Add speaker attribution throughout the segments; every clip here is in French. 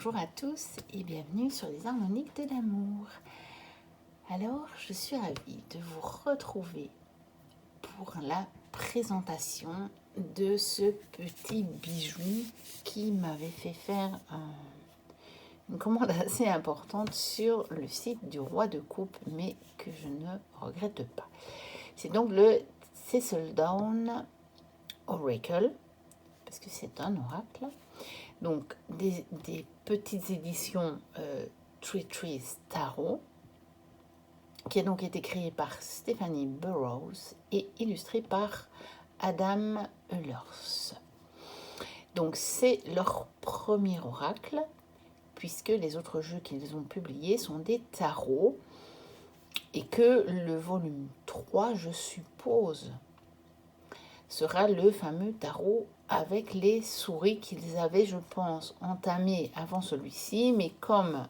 Speaker 1: Bonjour à tous et bienvenue sur les harmoniques de l'amour. Alors, je suis ravie de vous retrouver pour la présentation de ce petit bijou qui m'avait fait faire une commande assez importante sur le site du Roi de Coupe, mais que je ne regrette pas. C'est donc le Thistledown Oracle, parce que c'est un oracle. Donc, des petites éditions Tree Trees Tarot, qui a donc été créée par Stephanie Burrows et illustrée par Adam Ehlers. Donc, c'est leur premier oracle, puisque les autres jeux qu'ils ont publiés sont des tarots, et que le volume 3, je suppose, sera le fameux tarot avec les souris qu'ils avaient, je pense, entamé avant celui-ci, mais comme,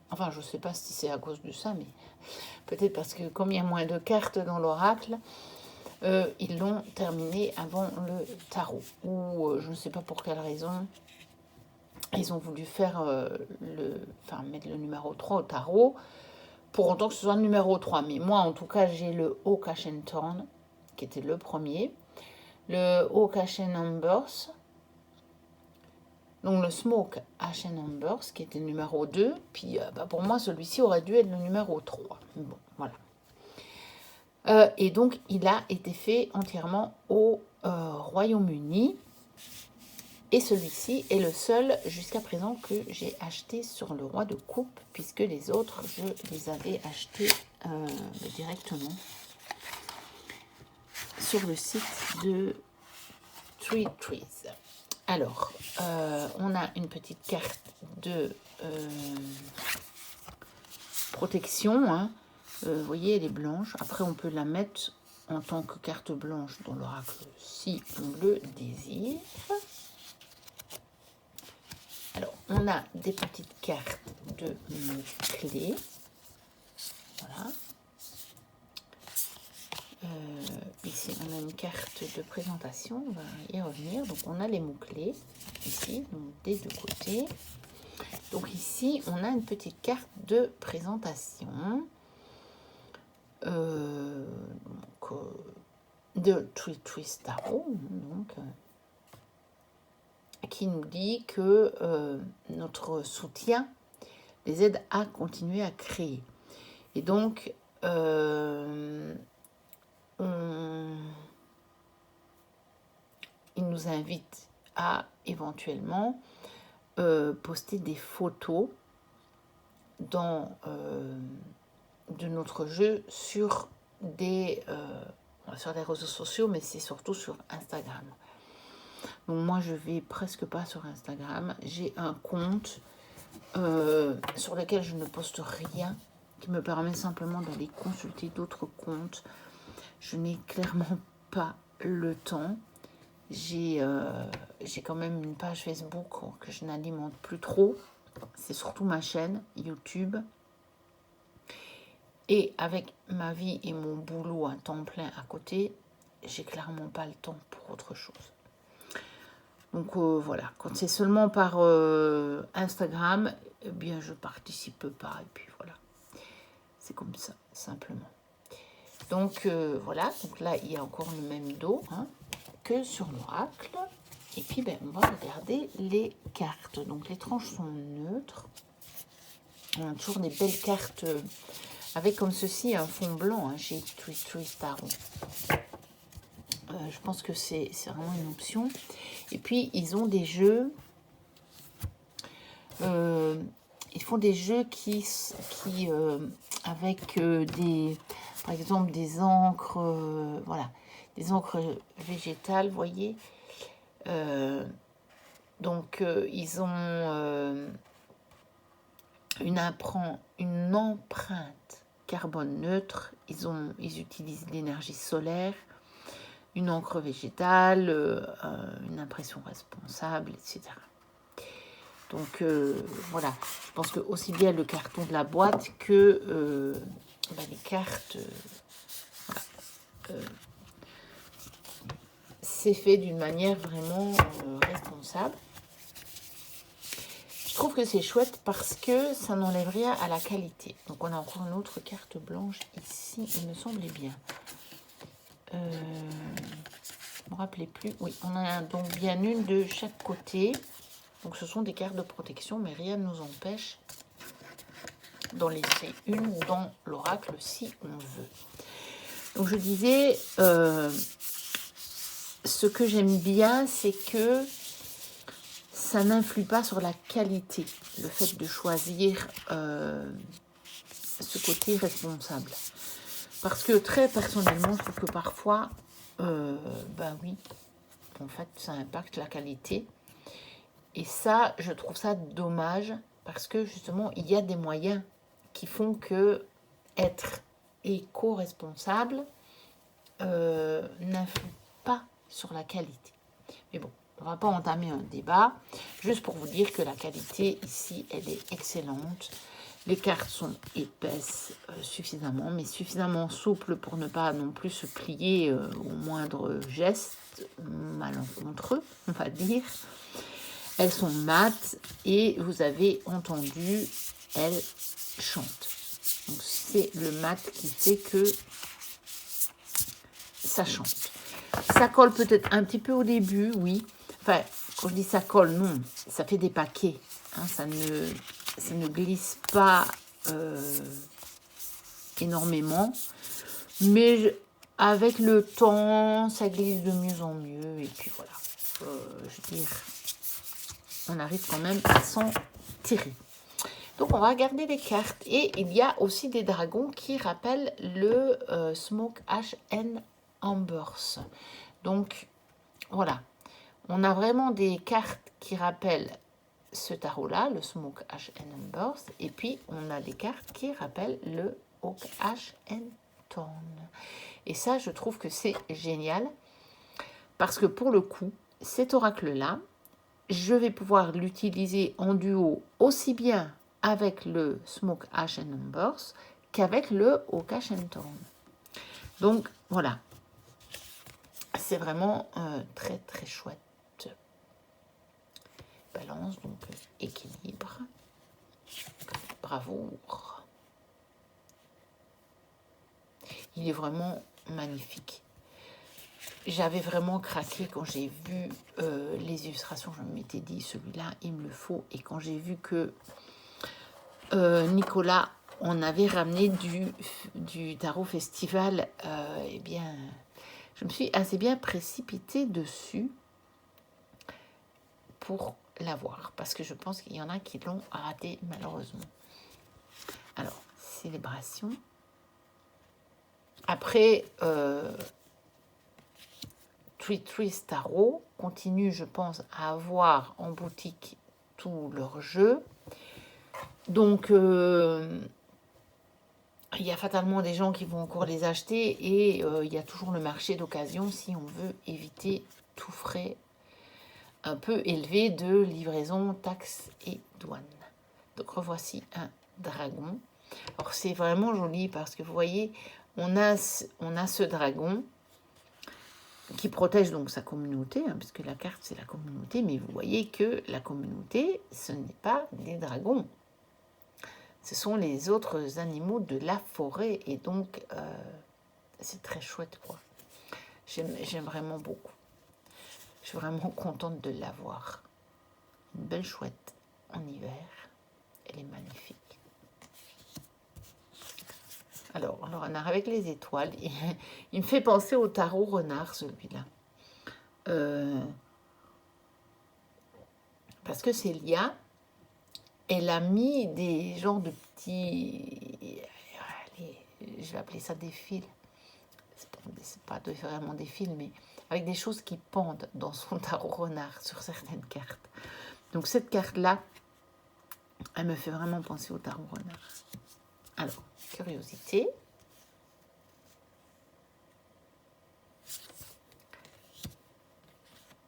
Speaker 1: enfin je ne sais pas si c'est à cause de ça, mais peut-être parce que comme il y a moins de cartes dans l'oracle, ils l'ont terminé avant le tarot, ou je ne sais pas pour quelle raison, ils ont voulu faire mettre le numéro 3 au tarot, pour autant que ce soit le numéro 3, mais moi en tout cas j'ai le Oak Ashen Thorn, qui était le premier, le Oak Ashen Numbers, donc le Smoke Ashen Numbers, qui était le numéro 2, puis pour moi celui-ci aurait dû être le numéro 3. Bon, voilà. Et donc il a été fait entièrement au Royaume-Uni, et celui-ci est le seul jusqu'à présent que j'ai acheté sur le Roi de Coupe, puisque les autres je les avais achetés directement sur le site de Tree Trees. Alors, on a une petite carte de protection. Hein. Vous voyez, elle est blanche. Après, on peut la mettre en tant que carte blanche dans l'oracle si on le désire. Alors, on a des petites cartes de mots-clés. Voilà. Ici, on a une carte de présentation, on va y revenir. Donc, on a les mots-clés ici, donc des deux côtés. Donc, ici, on a une petite carte de présentation de Tree Trees Tarot, donc, qui nous dit que notre soutien les aide à continuer à créer. Et donc, il nous invite à éventuellement poster des photos de notre jeu sur les réseaux sociaux, mais c'est surtout sur Instagram. Donc moi, je vais presque pas sur Instagram. J'ai un compte sur lequel je ne poste rien, qui me permet simplement d'aller consulter d'autres comptes. Je n'ai clairement pas le temps. J'ai quand même une page Facebook que je n'alimente plus trop. C'est surtout ma chaîne YouTube. Et avec ma vie et mon boulot à temps plein à côté, j'ai clairement pas le temps pour autre chose. Donc voilà, quand c'est seulement par Instagram, eh bien je participe pas. Et puis voilà, c'est comme ça, simplement. Donc voilà, donc là il y a encore le même dos que sur l'oracle. Et puis on va regarder les cartes. Donc les tranches sont neutres. On a toujours des belles cartes avec comme ceci un fond blanc chez Tree Trees Tarot. Je pense que c'est vraiment une option. Et puis ils ont des jeux. Ils font des jeux qui avec par exemple des encres, voilà, des encres végétales, vous voyez. Donc ils ont une empreinte carbone neutre. Ils utilisent l'énergie solaire, une encre végétale, une impression responsable, etc. Donc voilà, je pense que aussi bien le carton de la boîte que les cartes, c'est fait d'une manière vraiment responsable. Je trouve trouve que c'est chouette parce que ça n'enlève rien à la qualité. Donc on a encore une autre carte blanche ici, il me semblait bien. Je ne me rappelais plus. Oui, on en a donc bien une de chaque côté. Donc ce sont des cartes de protection, mais rien ne nous empêche d'en laisser une dans l'oracle si on veut. Donc je disais, ce que j'aime bien, c'est que ça n'influe pas sur la qualité, le fait de choisir ce côté responsable. Parce que très personnellement, je trouve que parfois, ben oui, en fait, ça impacte la qualité. Et ça, je trouve ça dommage, parce que justement, il y a des moyens qui font que être éco-responsable n'influe pas sur la qualité. Mais bon, on ne va pas entamer un débat, juste pour vous dire que la qualité ici, elle est excellente. Les cartes sont épaisses suffisamment, mais suffisamment souples pour ne pas non plus se plier au moindre geste malencontreux, on va dire. Elles sont mates et vous avez entendu, elles chantent. Donc c'est le mat qui fait que ça chante. Ça colle peut-être un petit peu au début, oui. Enfin, quand je dis ça colle, non, ça fait des paquets. Hein, ça ne glisse pas énormément. Mais avec le temps, ça glisse de mieux en mieux. Et puis voilà, je veux dire, on arrive quand même à s'en tirer. Donc on va regarder les cartes. Et il y a aussi des dragons qui rappellent le Smoke Ash and Ambers. Donc voilà, on a vraiment des cartes qui rappellent ce tarot-là, le Smoke Ash and Ambers. Et puis on a des cartes qui rappellent le Oak Ash and Thorn. Et ça, je trouve que c'est génial. Parce que pour le coup, cet oracle-là, je vais pouvoir l'utiliser en duo aussi bien avec le Smoke Ash and Ambers qu'avec le Oak Ash and Thorn. Donc voilà, c'est vraiment très très chouette. Balance, donc équilibre, bravoure. Il est vraiment magnifique. J'avais vraiment craqué quand j'ai vu les illustrations. Je m'étais dit, celui-là, il me le faut. Et quand j'ai vu que Nicolas en avait ramené du Tarot Festival, eh bien, je me suis assez bien précipitée dessus pour l'avoir. Parce que je pense qu'il y en a qui l'ont raté, malheureusement. Alors, célébration. Après... Twist Tarot continue, je pense, à avoir en boutique tous leurs jeux. Donc, il y a fatalement des gens qui vont encore les acheter et il y a toujours le marché d'occasion si on veut éviter tout frais un peu élevé de livraison, taxes et douane. Donc, revoici un dragon. Alors, c'est vraiment joli parce que vous voyez, on a ce dragon qui protège donc sa communauté, hein, puisque la carte c'est la communauté, mais vous voyez que la communauté, ce n'est pas des dragons. Ce sont les autres animaux de la forêt, et donc c'est très chouette, quoi. J'aime vraiment beaucoup. Je suis vraiment contente de l'avoir. Une belle chouette en hiver. Elle est magnifique. Alors on arrive avec les étoiles. Il me fait penser au tarot renard, celui-là. Parce que Célia, elle a mis des genres de petits... Allez, je vais appeler ça des fils. C'est pas vraiment des fils, mais avec des choses qui pendent dans son tarot renard sur certaines cartes. Donc cette carte-là, elle me fait vraiment penser au tarot renard. Alors, curiosité.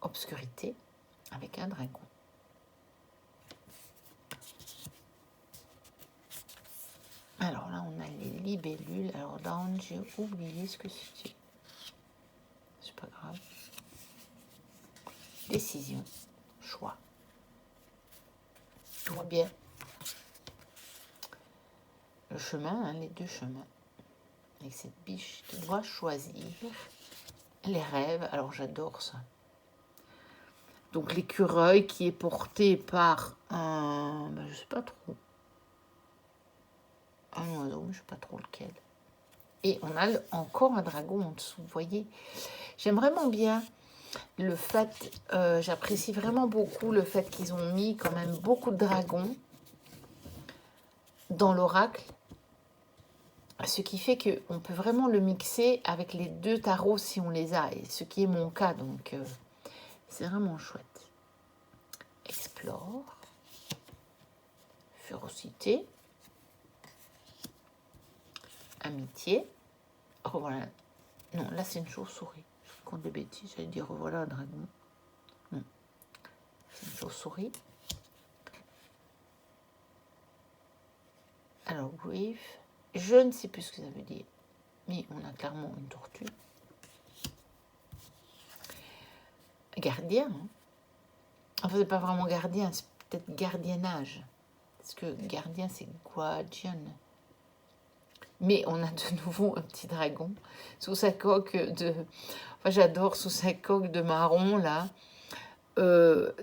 Speaker 1: Obscurité avec un dragon. Alors là, on a les libellules. Alors là, j'ai oublié ce que c'était. C'est pas grave. Décision. Choix. tout va bien. Le chemin, hein, les deux chemins. Avec cette biche qui doit choisir. Les rêves, alors j'adore ça. Donc l'écureuil qui est porté par un, ben, je sais pas trop, un oiseau, je sais pas trop lequel. Et on a encore un dragon en dessous, vous voyez. J'aime vraiment bien le fait, j'apprécie vraiment beaucoup le fait qu'ils ont mis quand même beaucoup de dragons dans l'oracle. Ce qui fait qu'on peut vraiment le mixer avec les deux tarots si on les a, et ce qui est mon cas, donc c'est vraiment chouette. Explore, férocité, amitié, revoilà. Non, là c'est une chauve-souris. Je compte des bêtises, j'allais dire revoilà un dragon. Non, c'est une chauve-souris. Alors, grief, je ne sais plus ce que ça veut dire, mais on a clairement une tortue. Gardien, hein. Enfin, c'est pas vraiment gardien, c'est peut-être gardiennage. Parce que gardien, c'est guardian. Mais on a de nouveau un petit dragon sous sa coque de... Enfin, j'adore sous sa coque de marron, là.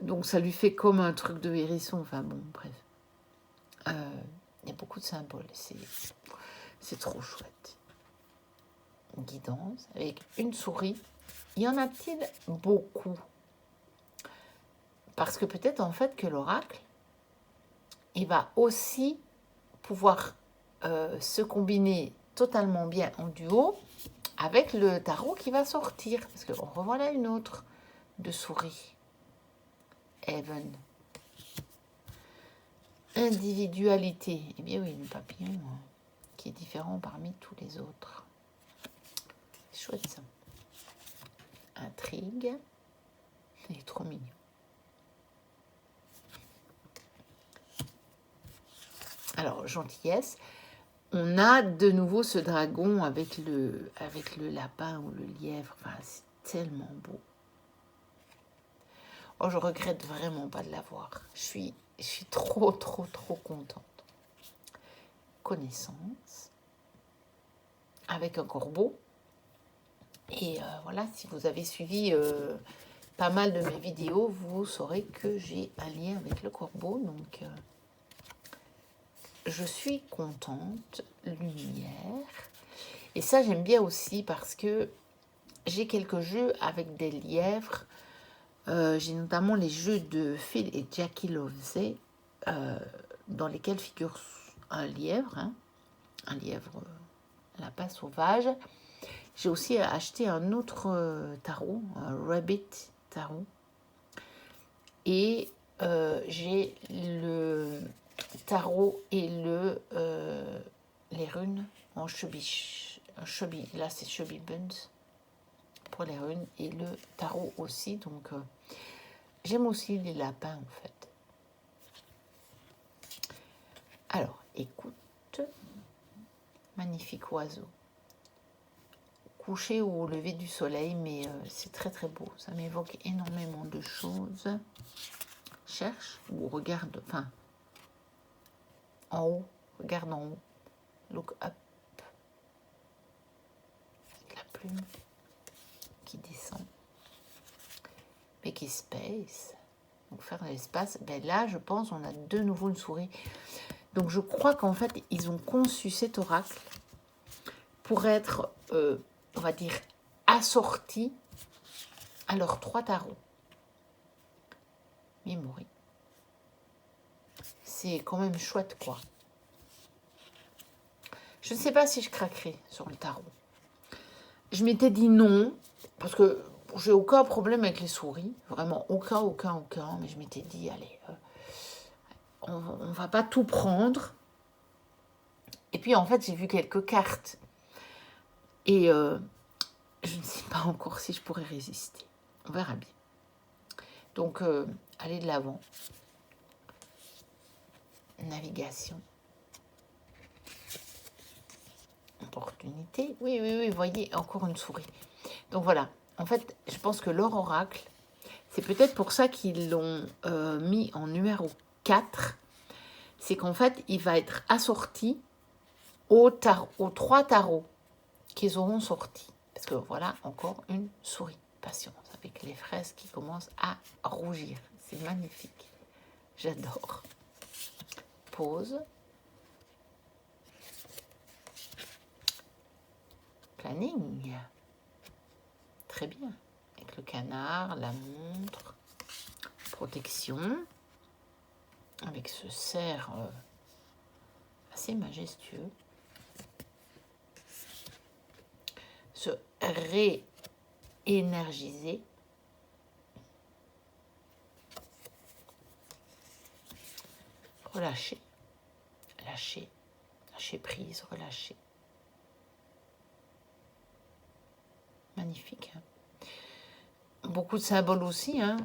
Speaker 1: Donc, ça lui fait comme un truc de hérisson. Enfin, bon, bref. Il y a beaucoup de symboles. C'est trop chouette. Guidance avec une souris. Y en a-t-il beaucoup? Parce que peut-être en fait que l'oracle, il va aussi pouvoir se combiner totalement bien en duo avec le tarot qui va sortir. Parce qu'on revoilà une autre de souris. Heaven. Individualité. Eh bien oui, le papillon hein, qui est différent parmi tous les autres. C'est chouette ça. Intrigue. Il est trop mignon. Alors, gentillesse. On a de nouveau ce dragon avec le lapin ou le lièvre. Enfin, c'est tellement beau. Oh, je regrette vraiment pas de l'avoir. Je suis trop contente. Connaissance. Avec un corbeau. Et voilà, si vous avez suivi pas mal de mes vidéos, vous saurez que j'ai un lien avec le corbeau. Donc, je suis contente. Lumière. Et ça, j'aime bien aussi parce que j'ai quelques jeux avec des lièvres. J'ai notamment les jeux de Phil et Jackie Lovesey, dans lesquels figure un lièvre, hein, un lièvre lapin sauvage. J'ai aussi acheté un autre tarot, un Rabbit tarot. Et j'ai le tarot et les runes en chubby. Là, c'est Chubby Buns pour les runes. Et le tarot aussi. Donc, j'aime aussi les lapins, en fait. Alors, écoute. Magnifique oiseau. Coucher ou au lever du soleil, mais c'est très beau. Ça m'évoque énormément de choses. Cherche ou regarde, enfin, en haut, regarde en haut. Look up. La plume qui descend. Make space. Donc faire de l'espace. Ben là, je pense, on a de nouveau une souris. Donc je crois qu'en fait, ils ont conçu cet oracle pour être, on va dire, assorti à leurs 3 tarots. Memory. C'est quand même chouette, quoi. Je ne sais pas si je craquerai sur le tarot. Je m'étais dit non, parce que j'ai aucun problème avec les souris. Vraiment, aucun. Mais je m'étais dit, allez, on ne va pas tout prendre. Et puis, en fait, j'ai vu quelques cartes. Et je ne sais pas encore si je pourrais résister. On verra bien. Donc, allez de l'avant. Navigation. Opportunité. Oui, vous voyez, encore une souris. Donc voilà, en fait, je pense que leur oracle, c'est peut-être pour ça qu'ils l'ont mis en numéro 4, c'est qu'en fait, il va être assorti aux 3 tarots qu'ils auront sortis. Parce que voilà, encore une souris. Patience, avec les fraises qui commencent à rougir. C'est magnifique. J'adore. Pause. Planning. Très bien. Avec le canard, la montre, protection. Avec ce cerf assez majestueux. Se réénergiser. Relâcher. Lâcher. Lâcher prise, relâcher. Magnifique. Hein, beaucoup de symboles aussi. Hein,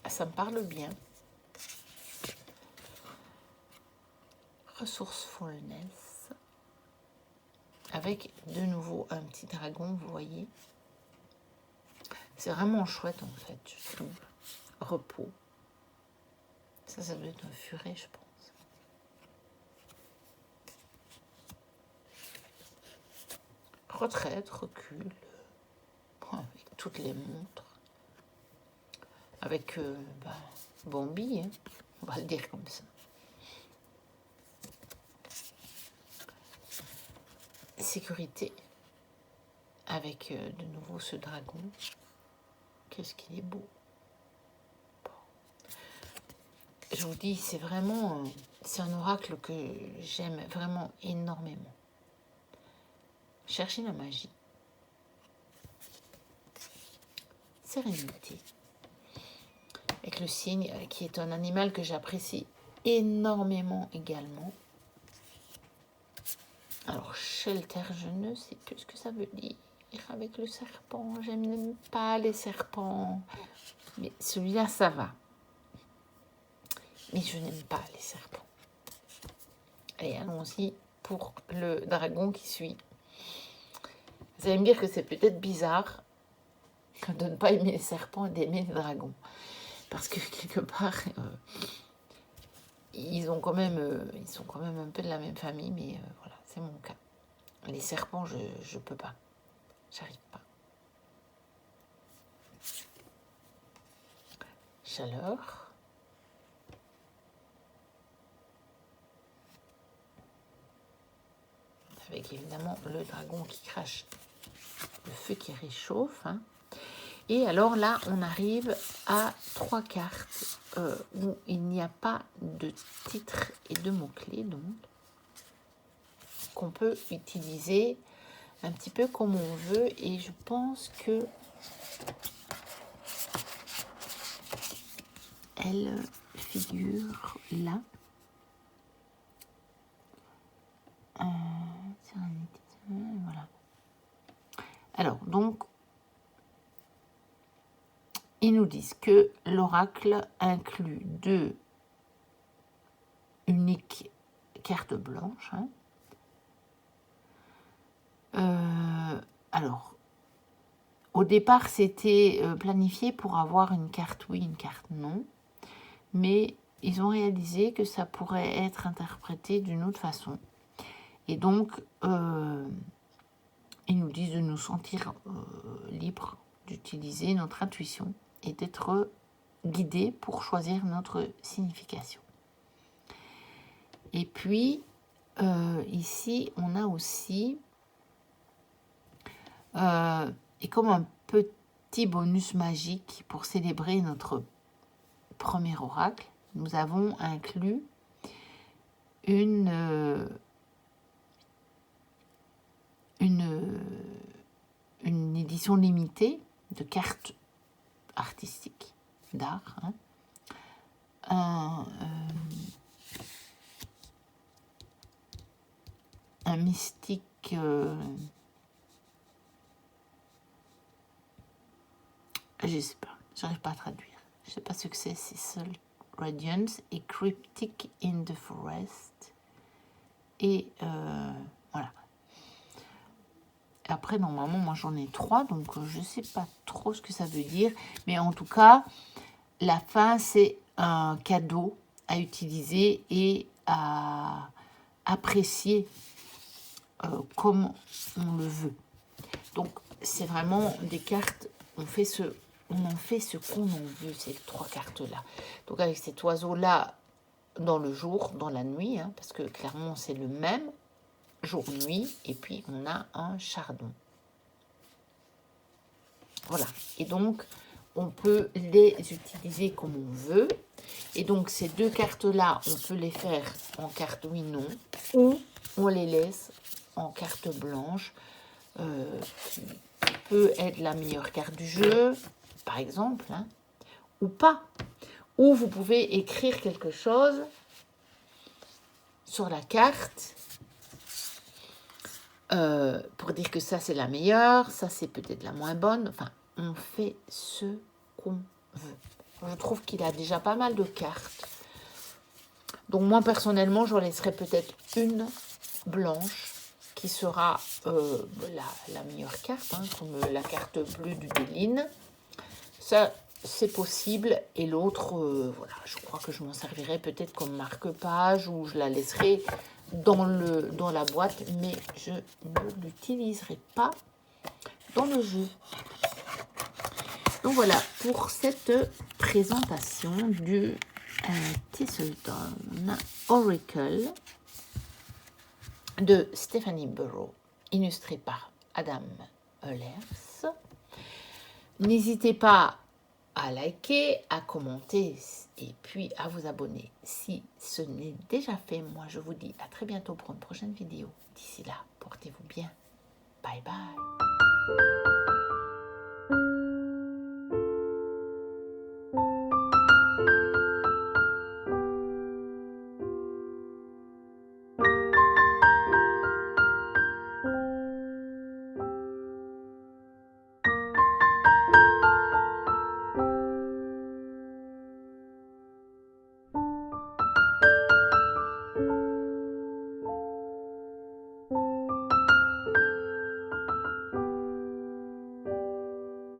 Speaker 1: ça me parle bien. Resourcefulness. Avec de nouveau un petit dragon, vous voyez. C'est vraiment chouette en fait, je trouve. Repos. Ça doit être un furet, je pense. Retraite, recul. Avec toutes les montres. Avec Bambi, hein, on va le dire comme ça. Sécurité. Avec de nouveau ce dragon. Qu'est-ce qu'il est beau. Bon. Je vous dis, c'est vraiment... c'est un oracle que j'aime vraiment énormément. Cherchez la magie. Sérénité. Avec le cygne, qui est un animal que j'apprécie énormément également. Alors, shelter, je ne sais plus ce que ça veut dire. Avec le serpent, j'aime pas les serpents. Mais celui-là, ça va. Mais je n'aime pas les serpents. Allez, allons-y pour le dragon qui suit. Vous allez me dire que c'est peut-être bizarre de ne pas aimer les serpents et d'aimer les dragons. Parce que quelque part, ils sont quand même un peu de la même famille, mais voilà, c'est mon cas. Les serpents, je peux pas. J'arrive pas. Chaleur. Avec évidemment le dragon qui crache le feu qui réchauffe. Hein. Et alors là, on arrive à 3 cartes où il n'y a pas de titre et de mots-clés, donc qu'on peut utiliser un petit peu comme on veut. Et je pense que elle figure là. Voilà. Alors, donc, ils nous disent que l'oracle inclut 2 uniques cartes blanches. Hein. Alors, au départ, c'était planifié pour avoir une carte oui, une carte non. Mais ils ont réalisé que ça pourrait être interprété d'une autre façon. Et donc, ils nous disent de nous sentir libres d'utiliser notre intuition et d'être guidés pour choisir notre signification. Et puis, ici, on a aussi, et comme un petit bonus magique pour célébrer notre premier oracle, nous avons inclus une édition limitée de cartes artistiques, d'art, hein. Un mystique je sais pas, j'arrive pas à traduire. Je sais pas ce que c'est Seul Radiance et Cryptic in the Forest. Et voilà. Après, normalement, moi j'en ai 3, donc je sais pas trop ce que ça veut dire. Mais en tout cas, la fin, c'est un cadeau à utiliser et à apprécier comme on le veut. Donc, c'est vraiment des cartes, on en fait ce qu'on en veut, ces 3 cartes-là. Donc, avec cet oiseau-là, dans le jour, dans la nuit, hein, parce que clairement, c'est le même, jour-nuit, et puis on a un chardon. Voilà. Et donc, on peut les utiliser comme on veut. Et donc, ces 2 cartes-là, on peut les faire en carte oui-non, ou on les laisse en carte blanche, qui peut être la meilleure carte du jeu, par exemple, hein, ou pas. Ou vous pouvez écrire quelque chose sur la carte pour dire que ça, c'est la meilleure, ça, c'est peut-être la moins bonne. Enfin, on fait ce qu'on veut. Je trouve qu'il a déjà pas mal de cartes. Donc, moi, personnellement, j'en laisserai peut-être une blanche qui sera la meilleure carte, hein, comme la carte bleue du Déline. Ça, c'est possible. Et l'autre, voilà, je crois que je m'en servirai peut-être comme marque-page ou je la laisserai dans la boîte, mais je ne l'utiliserai pas dans le jeu. Donc voilà, pour cette présentation du Thistledown Oracle de Stephanie Burrow, illustré par Adam Ehlers. N'hésitez pas à liker, à commenter et puis à vous abonner si ce n'est déjà fait. Moi, je vous dis à très bientôt pour une prochaine vidéo. D'ici là, portez-vous bien. Bye bye.